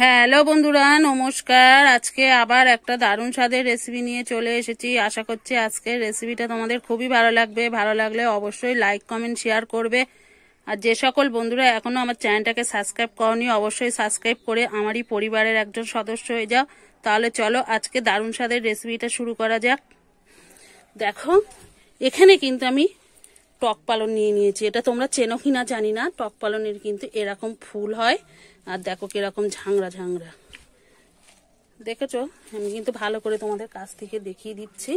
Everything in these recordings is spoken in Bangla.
হ্যালো বন্ধুরা, নমস্কার। আজকে আবার একটা দারুণ স্বাদের রেসিপি নিয়ে চলে এসেছি। আশা করছি আজকের রেসিপিটা তোমাদের খুবই ভালো লাগবে। ভালো লাগলে অবশ্যই লাইক কমেন্ট শেয়ার করবে। আর যে সকল বন্ধুরা এখনো আমার চ্যানেলটাকে সাবস্ক্রাইব করনি, অবশ্যই সাবস্ক্রাইব করে আমারই পরিবারের একজন সদস্য হয়ে যাও। তাহলে চলো আজকে দারুণ স্বাদের রেসিপিটা শুরু করা যাক। দেখো, এখানে কিন্তু আমি টক পালন নিয়ে নিয়েছি। এটা তোমরা চেনো কিনা জানি না। টক পালনের কিন্তু এরকম ফুল হয়, আর দেখো কিরকম ঝাংরা ঝাংরা। দেখেছো? আমি কিন্তু ভালো করে তোমাদের কাছ থেকে দেখিয়ে দিচ্ছি।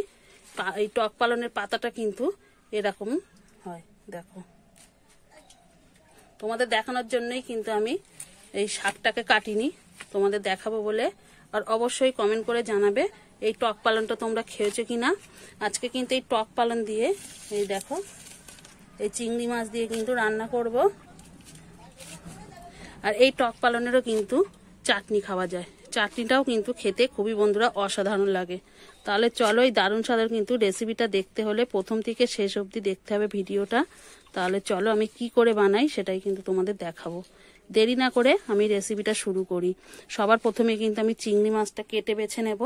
এই টক পালনের পাতাটা কিন্তু এরকম হয়। দেখো, তোমাদের দেখানোর জন্যই কিন্তু আমি এই শাকটাকে কাটিনি, তোমাদের দেখাবো বলে। আর অবশ্যই কমেন্ট করে জানাবে এই টক পালনটা তোমরা খেয়েছো কিনা। আজকে কিন্তু এই টক পালন দিয়ে, এই দেখো, এই চিংড়ি মাছ দিয়ে কিন্তু রান্না করব। আর এই টক পালনেরও কিন্তু চাটনি খাওয়া যায়। চাটনিটাও কিন্তু খেতে খুবই বন্ধুরা অসাধারণ লাগে। তাহলে চলো এই দারুণ স্বাদের কিন্তু রেসিপিটা দেখতে হলে প্রথম থেকে শেষ অবধি দেখতে হবে ভিডিওটা। তাহলে চলো আমি কি করে বানাই সেটাই কিন্তু তোমাদের দেখাবো। দেরি না করে আমি রেসিপিটা শুরু করি। সবার প্রথমে কিন্তু আমি চিংড়ি মাছটা কেটে বেছে নেব।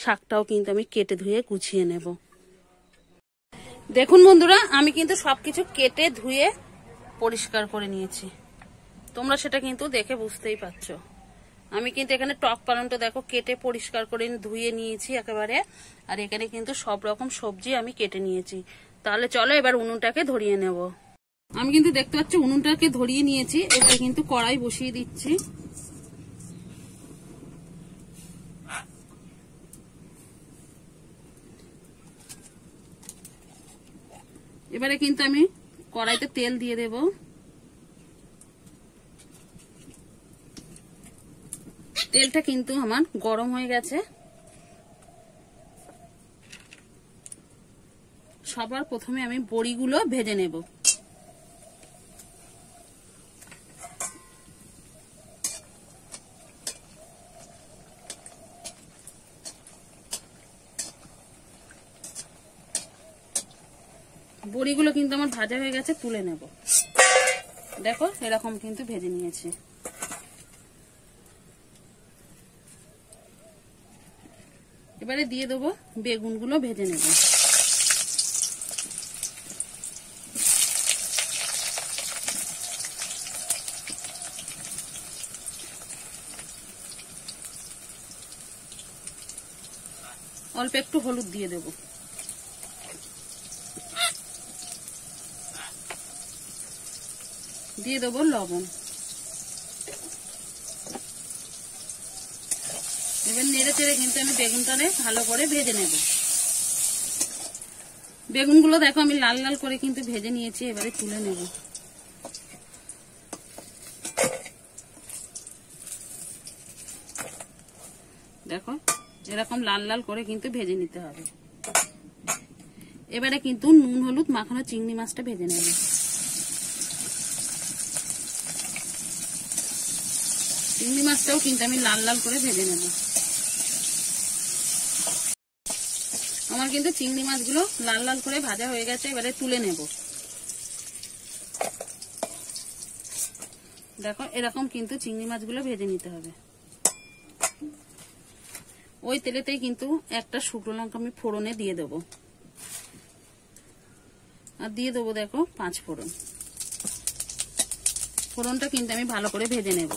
শাকটাও কিন্তু আমি কেটে ধুয়ে গুছিয়ে নেব। দেখুন বন্ধুরা, আমি কিন্তু সবকিছু কেটে ধুয়ে পরিষ্কার করে নিয়েছি। তোমরা সেটা কিন্তু দেখে বুঝতেই পারছো। আমি কিন্তু এখানে টক পালনটা দেখো কেটে পরিষ্কার করে ধুয়ে নিয়েছি একেবারে। আর এখানে কিন্তু সব রকম সবজি আমি কেটে নিয়েছি। তাহলে চলো এবার উনুনটাকে ধরিয়ে নেব। আমি কিন্তু দেখতে পাচ্ছি উনুনটাকে ধরিয়ে নিয়েছি। এবারে কিন্তু কড়াই বসিয়ে দিচ্ছি। এবারে কিন্তু আমি কড়াইতে তেল দিয়ে দেব। তেলটা কিন্তু আমার গরম হয়ে গেছে। সবার প্রথমে আমি বড়িগুলো ভেজে নেব। বড়িগুলো কিন্তু আমার ভাজা হয়ে গেছে, তুলে নেব। দেখো এরকম কিন্তু ভেজে নিয়েছি। এবারে দিয়ে দেবো বেগুনগুলো ভেজে নেব। অল্প একটু হলুদ দিয়ে দেব। দিয়ে দেবো লবণ। এবার নেড়ে চেড়ে কিন্তু আমি বেগুনটারে ভালো করে ভেজে নেব। বেগুনগুলো দেখো আমি লাল লাল করে কিন্তু ভেজে নিয়েছি। এবারে তুলে নেব। দেখো এরকম লাল লাল করে কিন্তু ভেজে নিতে হবে। এবারে কিন্তু নুন হলুদ মাখানো চিংড়ি মাছটা ভেজে নেব। চিংড়ি মাছটাও কিন্তু আমি লাল লাল করে ভেজে নেব। আমার কিন্তু চিংড়ি মাছগুলো লাল লাল করে ভাজা হয়ে গেছে। এবারে তুলে নেব। দেখো এরকম কিন্তু চিংড়ি মাছগুলো ভেজে নিতে হবে। ওই তেলেতেই কিন্তু একটা শুকনো লঙ্কা আমি ফোড়নে দিয়ে দেব। আর দিয়ে দেবো দেখো 5 ফোড়ন। ফোড়নটা কিন্তু আমি ভালো করে ভেজে নেব।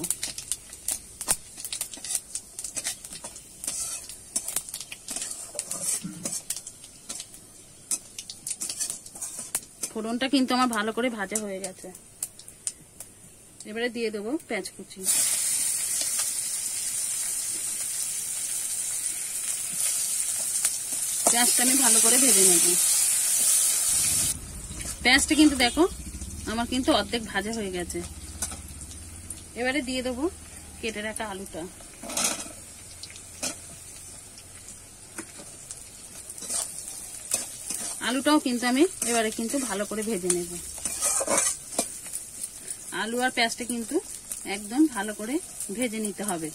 ফোড়নটা কিন্তু আমার ভালো করে ভাজা হয়ে গেছে। এবারে দিয়ে দেবো পেঁয়াজ কুচি। পেঁয়াজটা আমি ভালো করে ভেজে নেব। পেঁয়াজটা কিন্তু দেখো আমার কিন্তু অর্ধেক ভাজা হয়ে গেছে। এবারে দিয়ে দেবো কেটে রাখা আলুটা। আলুটাও কিন্তু আমি এবারে কিন্তু ভালো করে ভেজে নেব। আলু আর পেঁয়াজটা কিন্তু একদম ভালো করে ভেজে নিতে হবে।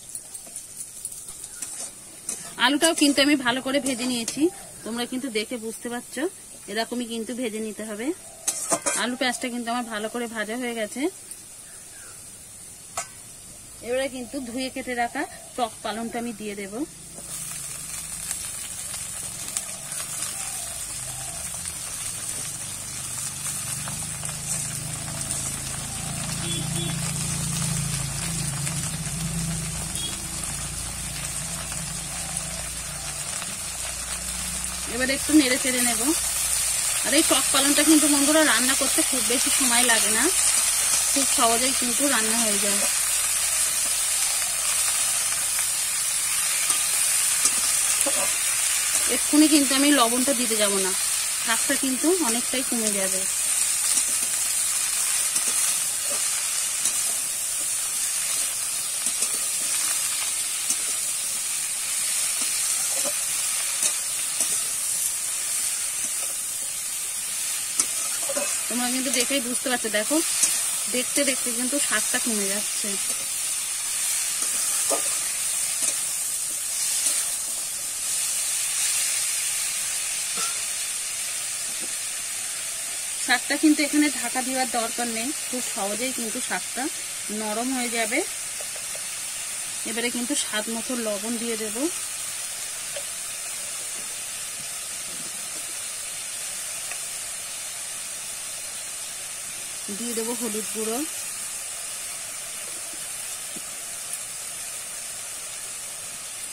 আলুটাও কিন্তু আমি ভালো করে ভেজে নিয়েছি। তোমরা কিন্তু দেখে বুঝতে পারছো এরকমই কিন্তু ভেজে নিতে হবে। আলু পেঁয়াজটা কিন্তু আমার ভালো করে ভাজা হয়ে গেছে। এবারে কিন্তু ধুয়ে কেটে রাখা টক পালনটা আমি দিয়ে দেব। এবারে একটু নেড়ে চেড়ে নেব। আর এই টক পালনটা কিন্তু বন্ধুরা রান্না করতে খুব বেশি সময় লাগে না, খুব সহজেই কিন্তু রান্না হয়ে যায়। এক্ষুনি কিন্তু আমি লবণটা দিতে যাব না, শাকটা কিন্তু অনেকটাই কমে যাবে। তোমরা কিন্তু দেখেই বুঝতে পারছো, দেখো দেখতে দেখতে কিন্তু শাকটা কমে যাচ্ছে। শাকটা কিন্তু এখানে ঢাকা দেওয়ার দরকার নেই, খুব সহজেই কিন্তু শাকটা নরম হয়ে যাবে। এবারে কিন্তু স্বাদ মতো লবণ দিয়ে দেব। দিয়ে দেবো হলুদ গুঁড়ো।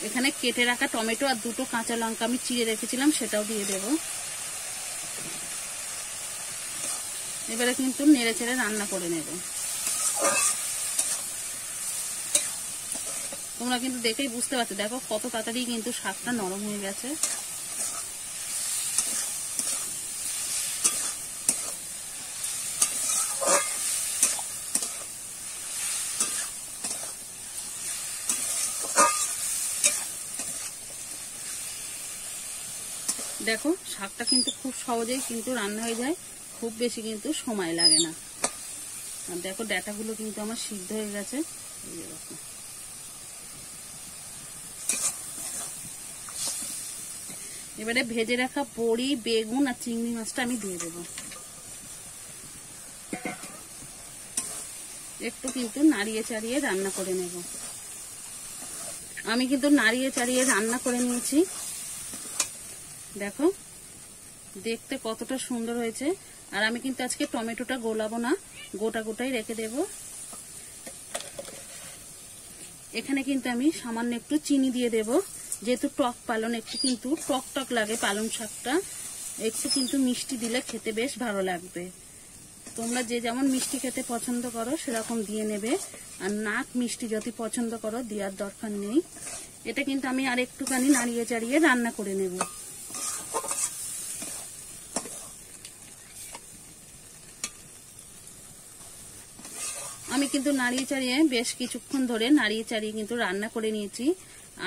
এখানে কেটে রাখা টমেটো আর দুটো কাঁচা লঙ্কা আমি চিড়ে রেখেছিলাম, সেটাও দিয়ে দেব। এবারে কিন্তু নেড়ে চেড়ে রান্না করে নেব। তোমরা কিন্তু দেখেই বুঝতে পারছো, দেখো কত তাড়াতাড়ি কিন্তু শাকটা নরম হয়ে গেছে। দেখো শাকটা কিন্তু খুব সহজেই কিন্তু রান্না হয়ে যায়, খুব বেশি কিন্তু সময় লাগে না। আর দেখো ডাঁটাগুলো কিন্তু আমার সিদ্ধ হয়ে গেছে। এবারে ভেজে রাখা বড়ি, বেগুন আর চিংড়ি মাছটা আমি দিয়ে দেব। একটু কিন্তু নাড়িয়ে চাড়িয়ে রান্না করে নেব। আমি কিন্তু নাড়িয়ে চাড়িয়ে রান্না করে নিয়েছি। দেখো দেখতে কতটা সুন্দর হয়েছে। আর আমি কিন্তু আজকে টমেটোটা গোলাবো না, গোটা গোটাই রেখে দেব। এখানে কিন্তু আমি সামান্য একটু চিনি দিয়ে দেব, যেহেতু টক পালন, একটু কিন্তু টক টক লাগে পালং শাকটা, একটু কিন্তু মিষ্টি দিলে খেতে বেশ ভালো লাগবে। তোমরা যে যেমন মিষ্টি খেতে পছন্দ করো সেরকম দিয়ে নেবে। আর নাক মিষ্টি যদি পছন্দ করো দেওয়ার দরকার নেই। এটা কিন্তু আমি আর একটুখানি নাড়িয়ে চাড়িয়ে রান্না করে নেব। আমি কিন্তু নাড়িয়ে চাড়িয়ে বেশ কিছুক্ষণ ধরে নাড়িয়ে চাড়িয়ে কিন্তু রান্না করে নিয়েছি।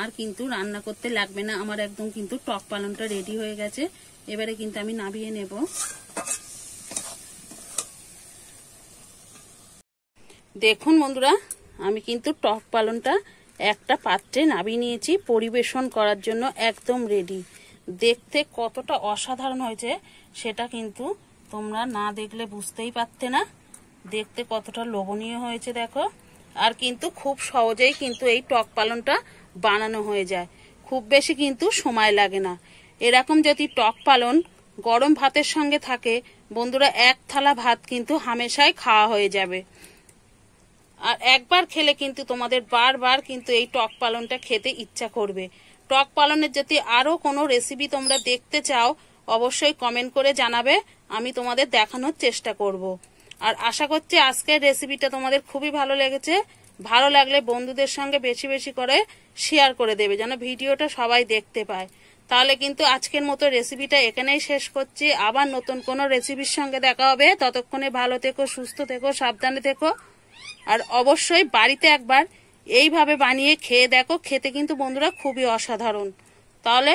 আর কিন্তু রান্না করতে লাগবে না, আমার একদম কিন্তু টক পালনটা রেডি হয়ে গেছে। এবারে কিন্তু আমি নামিয়ে নেব। দেখুন বন্ধুরা, আমি কিন্তু টক পালনটা একটা পাত্রে নামিয়ে নিয়েছি, পরিবেশন করার জন্য একদম রেডি। দেখতে কতটা অসাধারণ হয়েছে সেটা কিন্তু তোমরা না দেখলে বুঝতেই পারতে না। দেখতে কতটা লোভনীয় হয়েছে দেখো। আর কিন্তু খুব সহজেই কিন্তু এই টক পালনটা বানানো হয়ে যায়, খুব বেশি কিন্তু সময় লাগে না। এরকম যদি টক পালন গরম ভাতের সঙ্গে থাকে বন্ধুরা, এক থালা ভাত কিন্তু হামেশাই খাওয়া হয়ে যাবে। আর একবার খেলে কিন্তু তোমাদের বারবার কিন্তু এই টক পালনটা খেতে ইচ্ছা করবে। টক পালনের যদি আরো কোনো রেসিপি তোমরা দেখতে চাও অবশ্যই কমেন্ট করে জানাবে, আমি তোমাদের দেখানোর চেষ্টা করব। আর আশা করছি আজকের রেসিপিটা তোমাদের খুবই ভালো লেগেছে। ভালো লাগলে বন্ধুদের সঙ্গে বেশি বেশি করে শেয়ার করে দেবে, যেন ভিডিওটা সবাই দেখতে পায়। তাহলে কিন্তু আজকের মতো রেসিপিটা এখানেই শেষ করছি। আবার নতুন কোনো রেসিপির সঙ্গে দেখা হবে। ততক্ষণে ভালো থেকো, সুস্থ থেকো, সাবধানে থেকো। আর অবশ্যই বাড়িতে একবার এইভাবে বানিয়ে খেয়ে দেখো, খেতে কিন্তু বন্ধুরা খুবই অসাধারণ। তাহলে